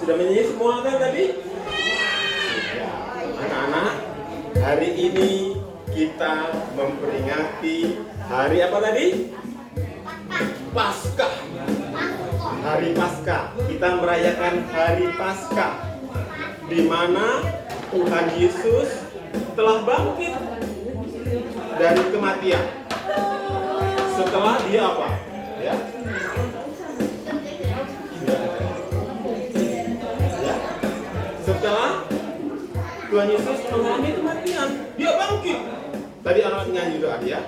Sudah menyanyi semua kan tadi? Ya, anak-anak, hari ini kita memperingati hari apa tadi? Paskah. Hari Paskah. Kita merayakan hari Paskah, di mana Tuhan Yesus telah bangkit dari kematian. Setelah dia apa? Ya. Setelah Tuhan Yesus mengalami kematian, dia bangkit. Tadi anak nyanyi doa dia.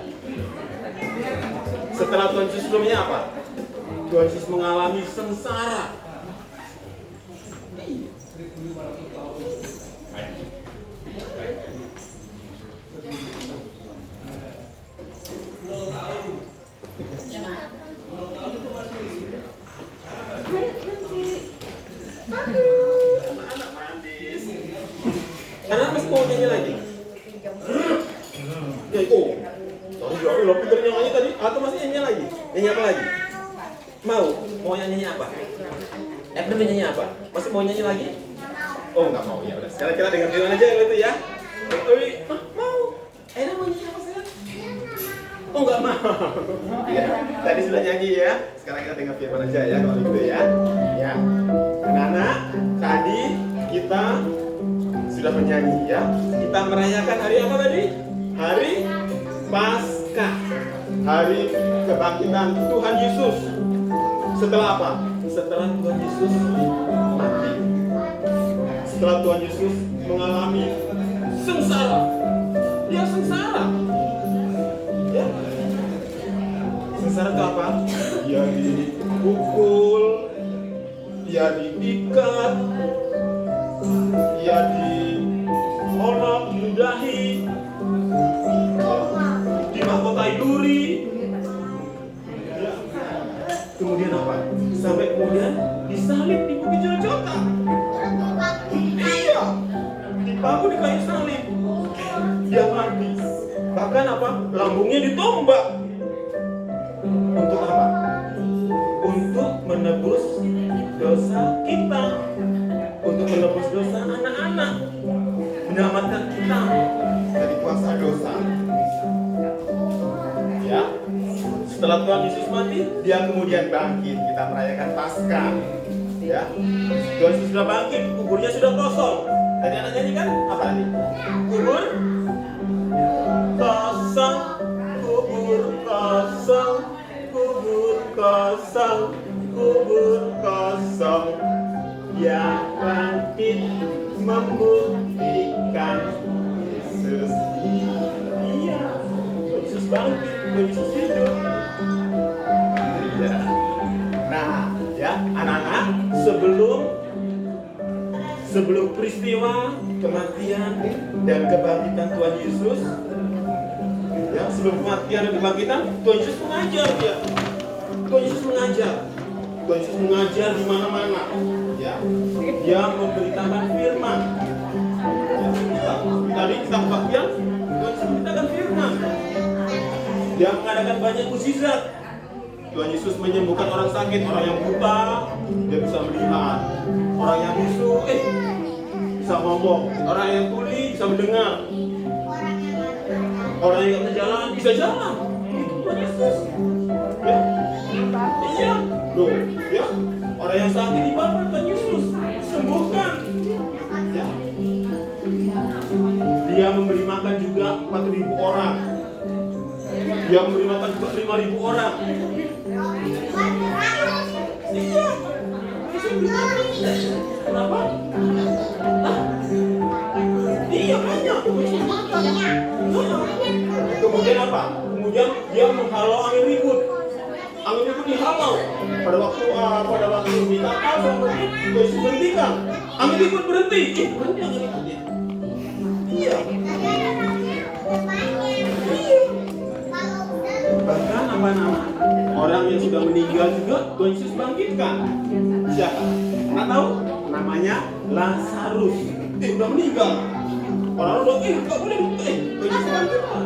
Setelah Tuhan Yesus sebelumnya apa? Tuhan Yesus mengalami sengsara. Anak masih mau nyanyi lagi? Ya, oh. Sorry, lo pikir nyanyi tadi atau masih nyanyi lagi? Nyanyi apa lagi? Mau nyanyi apa? Edna nyanyi apa? Masih mau nyanyi lagi? Oh, nggak mau ya udah. Sekarang kita dengar firman aja itu ya. Mau. Edna mau nyanyi apa sekarang? Oh, nggak mau. Ya, tadi sudah nyanyi ya. Sekarang kita dengar firman aja ya kalau gitu ya. Ya. Anak-anak, tadi kita sudah menyanyi ya. Kita merayakan hari apa tadi? Hari Paskah. Hari kebangkitan Tuhan Yesus. Setelah apa? Setelah Tuhan Yesus mati. Setelah Tuhan Yesus mengalami sengsara. Dia sengsara. Ya. Sengsara itu apa? Dia dipukul, dia diikat, dia dihonok, diludahi, dimahkotai duri. Kemudian apa? Sampai kemudian disalib di bukit Golgota. Iya, dipaku di kayu salib. Dia mati. Bahkan apa? Lambungnya ditombak. Untuk apa? Untuk menebus dosa kita. Untuk menebus dosa anak-anak. Menyelamatkan kita dari kuasa dosa. Ya. Setelah Tuhan Yesus mati, dia kemudian bangkit. Kita merayakan Paskah. Ya. Tuhan Yesus sudah bangkit, kuburnya sudah kosong. Tadi anak nyanyi kan? Apa tadi? Kubur kosong, kubur kosong, kubur kosong, kubur kosong. Dia bangkit membuktikan Yesus. Iya, Yesus bangkit, Yesus hidup. Ya. Nah, ya anak-anak, sebelum peristiwa kematian dan kebangkitan Tuhan Yesus, ya sebelum kematian dan kebangkitan, Tuhan Yesus mengajar dia. Tuhan Yesus mengajar di mana-mana. Ya, dia memberitakan firman. Ya, tadi kita kebaktian, Tuhan Yesus memberitakan firman. Dia mengadakan banyak mukjizat. Tuhan Yesus menyembuhkan orang sakit, orang yang buta, dia bisa melihat. Orang yang bisu, bisa ngomong. Orang yang tuli bisa mendengar. Orang yang nggak bisa jalan, bisa jalan. Itu Tuhan Yesus. Ya. Iya. Loh, ya. Orang yang sakit dibawa Tuhan Yesus sembuhkan. Ya. Dia memberi makan juga 4.000 orang. Dia memberi makan juga 5.000 orang. Iya. Kenapa? Iya banyak. Kemudian apa? Kemudian dia menghalau angin ribut. Angin ribut dihalau. Pada waktu minta tolong, Yesus berhentikan. Angin ribut berhenti. Berhenti angin ributnya. Iya. Bahkan apa-apa orang yang sudah meninggal juga Tuhan Yesus bangkitkan. Siapa? Nggak tahu? Namanya Lazarus. Udah meninggal. Orang udah nggak boleh Tuhan Yesus bangkitkan.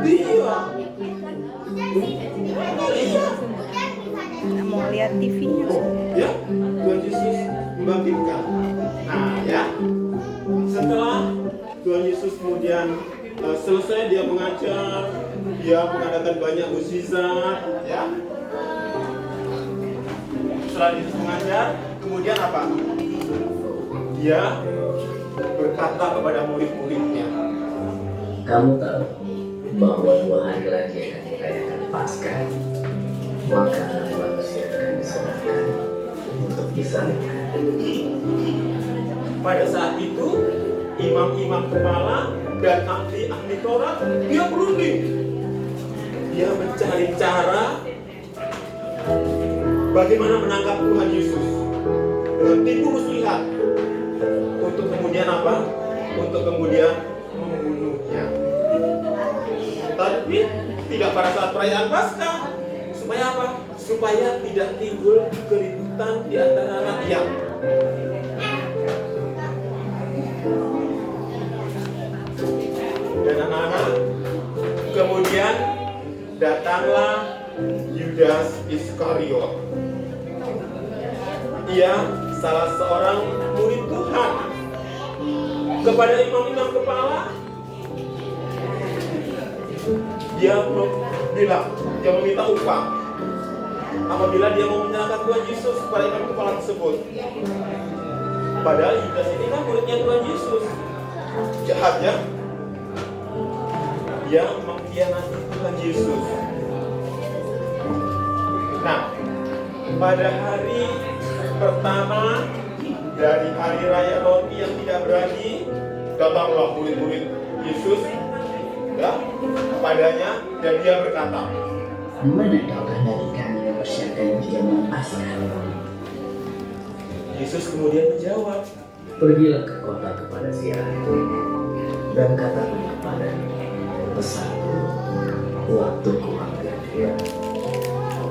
Iya. Mau lihat lihat TV-nya. Ya, Tuhan Yesus membangkitkan. Nah, ya, setelah Tuhan Yesus kemudian selesai dia mengajar, dia mengadakan banyak mukjizat, ya. Setelah Yesus mengajar, kemudian apa? Dia berkata kepada murid-muridnya, kamu tahu bahwa 2 hari lagi akan dirayakan Paskah, maka anak manusia akan diserahkan untuk disalibkan. Pada saat itu, imam-imam kepala dan ahli Taurat dia berunding. Dia mencari cara bagaimana menangkap Tuhan Yesus dengan tipu muslihat untuk kemudian apa? Untuk kemudian membunuhnya. Tapi tidak pada saat perayaan Paskah. Supaya apa? Supaya tidak timbul keributan di antara rakyat. Dan anak-anak, kemudian datanglah Yudas Iskariot. Ia salah seorang murid Tuhan. Kepada imam-imam kepala, dia bilang, dia meminta upah apabila dia mau menyerahkan Tuhan Yesus kepada imam kepala tersebut. Padahal Yudas ini kan muridnya Tuhan Yesus. Jahatnya, dia mengkhianati Tuhan Yesus. Nah, pada hari pertama dari hari raya roti yang tidak berani, datanglah murid-murid Yesus, ya, padanya, dan dia berkata, manakah dari kami mempersiapkan jamuan Paskah? Yesus kemudian menjawab, Pergilah ke kota kepada si ratu dan katakan kepadanya, pesanku, waktuku hampir tiba.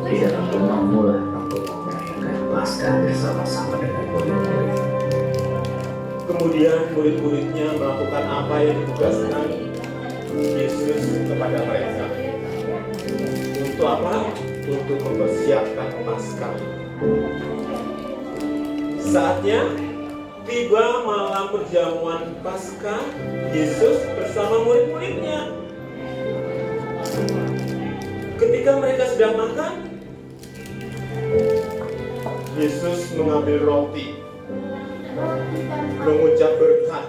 Di dalam rumahmu lah aku merayakan Paskah bersama-sama dengan murid-murid. Kemudian murid-muridnya melakukan apa yang ditugaskan Yesus kepada mereka. Untuk apa? Untuk mempersiapkan Paskah. Saatnya tiba malam perjamuan Paskah, Yesus bersama murid-muridnya. Ketika mereka sedang makan, Yesus mengambil roti, mengucap berkat,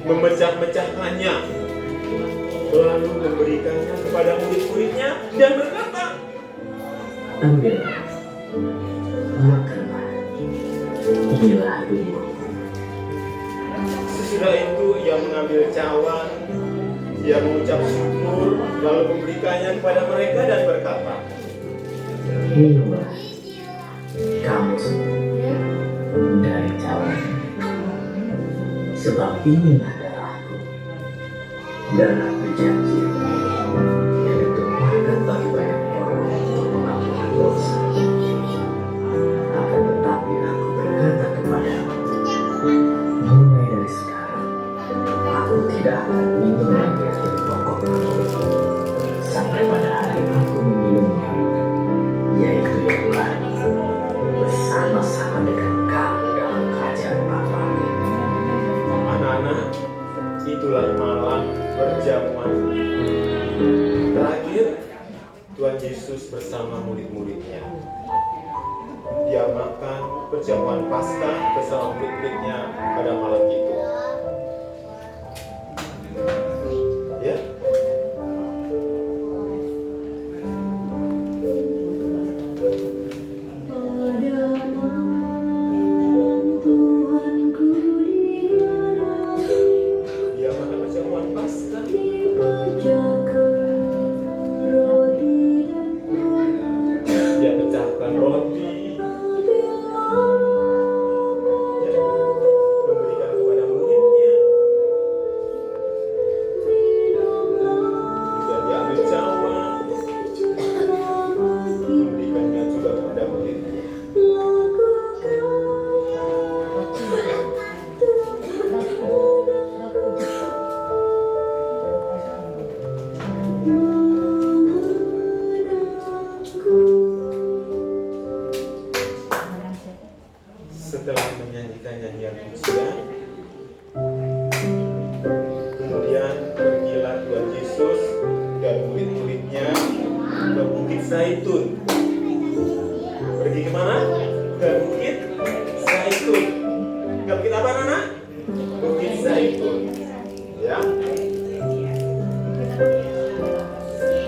memecah-mecahkannya, lalu memberikannya kepada murid-muridnya dan berkata, ambillah, makanlah, inilah tubuhku. Sesudah itu ia mengambil cawan, ia mengucap syukur, lalu memberikannya kepada mereka dan berkata, minumlah, kamu semua dari cawan, sebab inilah darahku, darah perjanjian yang ditumpahkan bagi banyak orang untuk pengampunan dosa. Akan tetapi aku berkata kepadamu, mulai dari sekarang aku tidak akan minum lagi dari pokok anggur sampai pada hari aku meminumnya, yaitu yang baru bersama-sama dengan kamu dalam kerajaan Bapa. anak-anak, itulah malam perjamuan terakhir Tuhan Yesus bersama murid-muridnya. Dia makan perjamuan Paskah bersama murid-muridnya pada malam itu. Ya. Dia makan perjamuan Paskah. Dia pecahkan roti. Ya. Memberikan kepada murid. murid-muridnya ke Bukit Zaitun. Pergi kemana? Ke Bukit Zaitun. Ke Bukit apa, anak? Bukit Zaitun. Ya.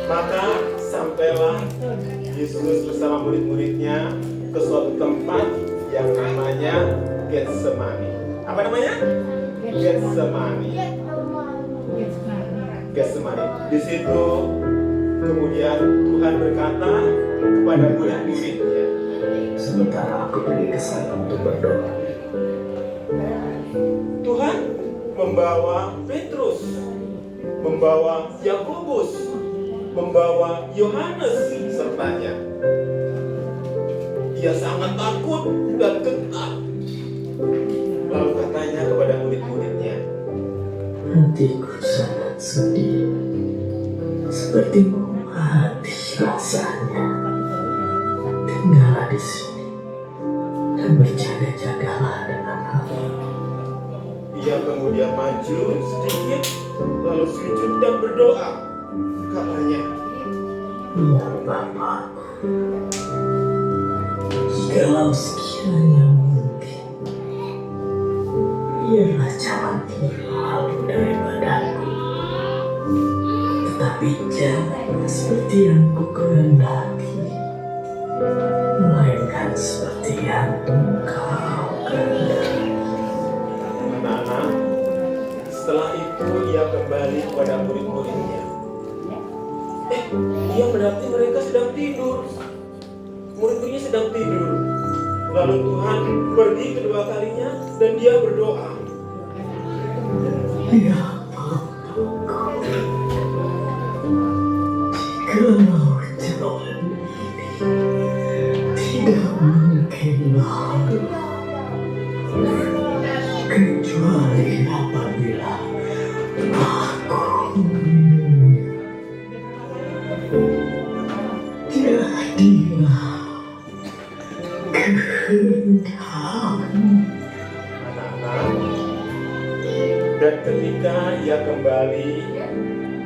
Maka sampailah Yesus bersama murid-muridnya ke suatu tempat yang namanya Getsemani. Apa namanya? Getsemani. Getsemani. Di situ kemudian Tuhan berkata kepada murid-muridnya, Sementara aku pergi ke sana untuk berdoa, Tuhan membawa Petrus, membawa Yakobus, membawa Yohanes sertanya. Ia sangat takut dan gentar. Lalu katanya kepada murid-muridnya, hatiku sangat sedih, seperti mau mati rasanya. Tinggallah di sini dan berjaga-jagalah dengan aku. Ia kemudian maju sedikit, lalu sujud dan berdoa. Katanya, Ya Bapakku, jikalau sekiranya mungkin, biarlah jangan berlalu daripadaku, tetapi jangan seperti yang kukehendaki, melainkan seperti yang Engkau kehendaki. anak-anak, setelah itu ia kembali kepada murid-muridnya. Dia mendapati mereka sedang tidur. Murid-muridnya sedang tidur. Lalu Tuhan pergi kedua kalinya dan dia berdoa. Ya Bapakku, jikalau jalan ini tidak mungkin lalu, kecuali apabila aku meminumnya. Jadilah kehendakmu. Anak-anak, dan ketika ia kembali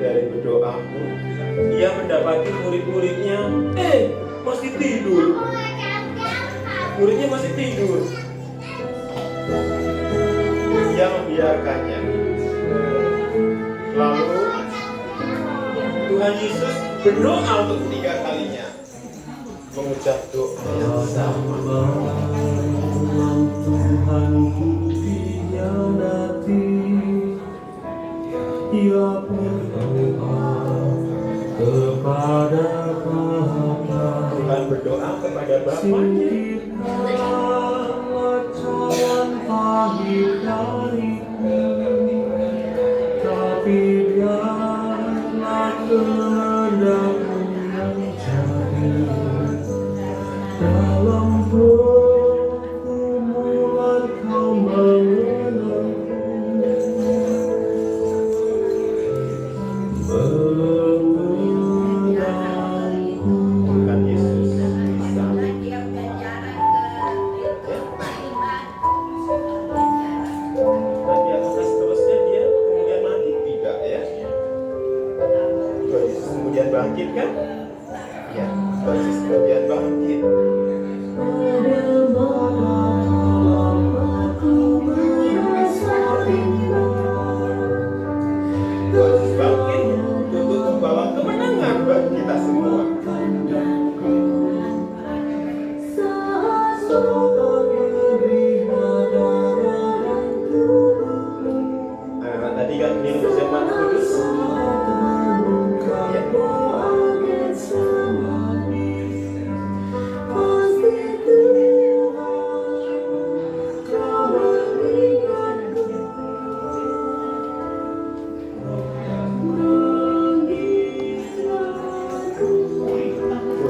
dari berdoa pun, ia mendapati murid-muridnya masih tidur. Muridnya masih tidur. Ia membiarkannya. Lalu Tuhan Yesus berdoa untuk ketiga kalinya, mengucap doa yang sama. Tuhan dikhianati, ia berdoa kepada Bapa. Tuhan berdoa kepada Bapaknya. Singkirkanlah jalan pahit dariku, tapi biarlah kehendakmu yang jadi. Dalam pergumulan kau mengenalku, Tuhan Yesus bisa. Dan di atas seterusnya dia kemudian mati tidak ya? Tuhan Yesus kemudian bangkit kan? Ya, Tuhan Yesus kemudian bangkit. Tuhan Yesus bangkit untuk membawa kemenangan bagi kita semua. Anak-anak tadi kan minum zaman kudus. Ya.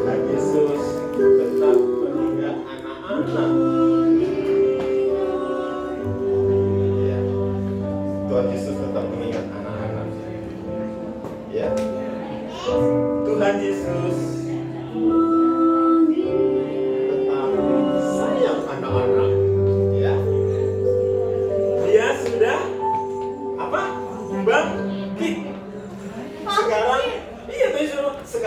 Tuhan Yesus tetap mengingat anak-anak. Ya. Tuhan Yesus tetap mengingat anak-anak. Ya. Tuhan Yesus tetap sayang anak-anak. Ya. Dia sudah apa? Bangkit. Sekarang iya, dia sudah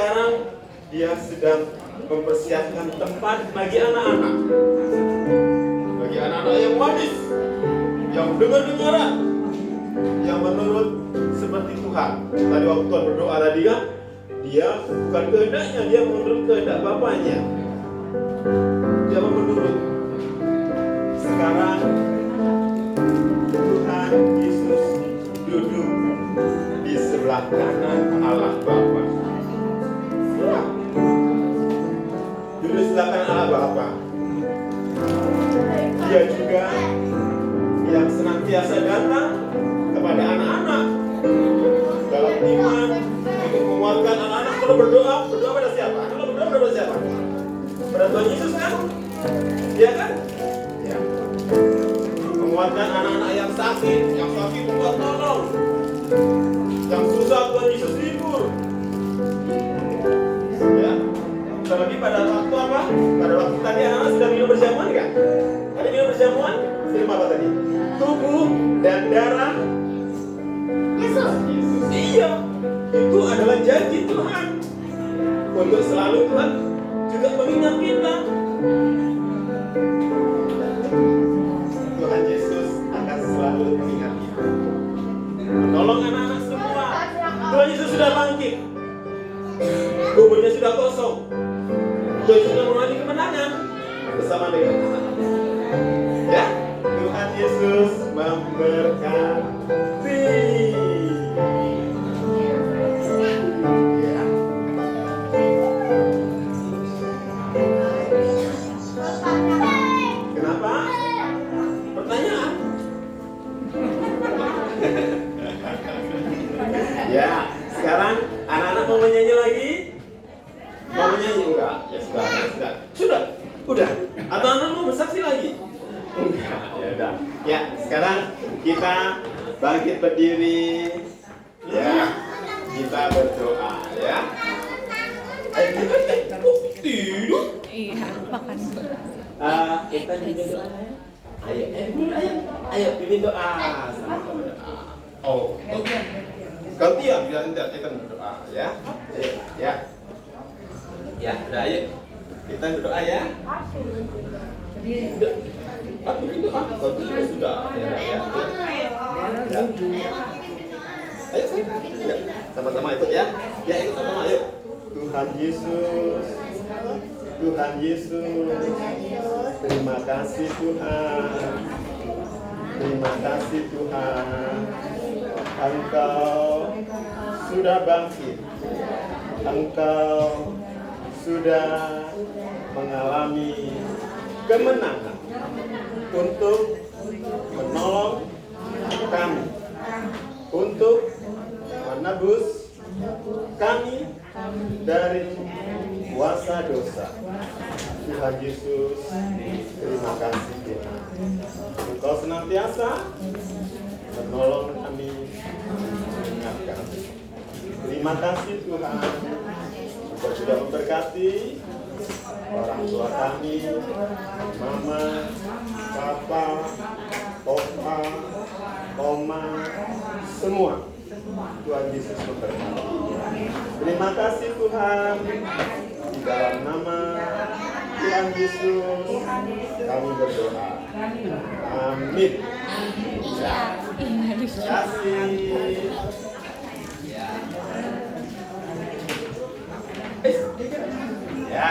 sekarang dia sedang mempersiapkan tempat bagi anak-anak. Bagi anak-anak yang manis, yang dengar-dengaran, yang menurut seperti Tuhan. Tadi waktu Tuhan berdoa tadi kan, dia bukan kehendaknya, dia menurut kehendak Bapaknya. Dia menurut. Sekarang Tuhan Yesus duduk di sebelah kanan Allah Bapa. Duduk di sebelah kanan Allah Bapa. Dia juga yang senantiasa datang kepada anak-anak dalam iman untuk menguatkan anak-anak. Kalau berdoa pada siapa? Kalau berdoa pada siapa? Pada Tuhan Yesus kan? Iya kan? Ya. Menguatkan anak-anak yang sakit Tuhan tolong. Yang susah Tuhan Yesus hibur. Ya. Terlebih pada waktu apa? Pada waktu tadi anak sudah minum berjamuan kan? Tadi minum berjamuan? Minum apa tadi? Tubuh dan darah Yesus. Iya. Itu adalah janji Tuhan. Untuk selalu Tuhan juga mengingat kita. Tuhan Yesus akan selalu mengingat kita. Menolong anak-anak semua. Tuhan Yesus sudah bangkit. Kuburnya sudah kosong. Tuhan Yesus sudah mengalami kemenangan bersama dengan anak-anak. Ya, Tuhan Yesus memberkati. Ya. Kenapa? Pertanyaan? Ya, sekarang anak-anak mau menyanyi lagi? Mau menyanyi enggak? Ya sudah. Udah. Atau anak mau bersaksi lagi? Enggak. Ya udah. Ya, sekarang kita bangkit berdiri. Ya, kita berdoa ya. Tidur. Iya, makan. Kita bimbing doa. Ayo bimbing doa. Sama-sama doa. Oh. Gantian biar kita berdoa ya. Ya. Ya, udah ayo. Kita berdoa ya. Udah. Bimbing doa. Gantian sudah. Ya. Ayo, sama-sama ikut ya. Ya, ikut sama-sama ayo. Tuhan Yesus. Tuhan Yesus, terima kasih Tuhan. Terima kasih Tuhan. Engkau sudah bangkit. Engkau sudah mengalami kemenangan untuk menolong kami, untuk menebus kami dari kuasa dosa. Tuhan Yesus, terima kasih Tuhan. Engkau senantiasa menolong kami, mengingatkan. Terima kasih Tuhan. Engkau sudah memberkati orang tua kami, mama, papa, opa, oma, semua. Tuhan Yesus memberkati. Terima kasih Tuhan. Di dalam nama Tuhan Yesus kami berdoa. Amin. Ya. Terima kasih. Ya.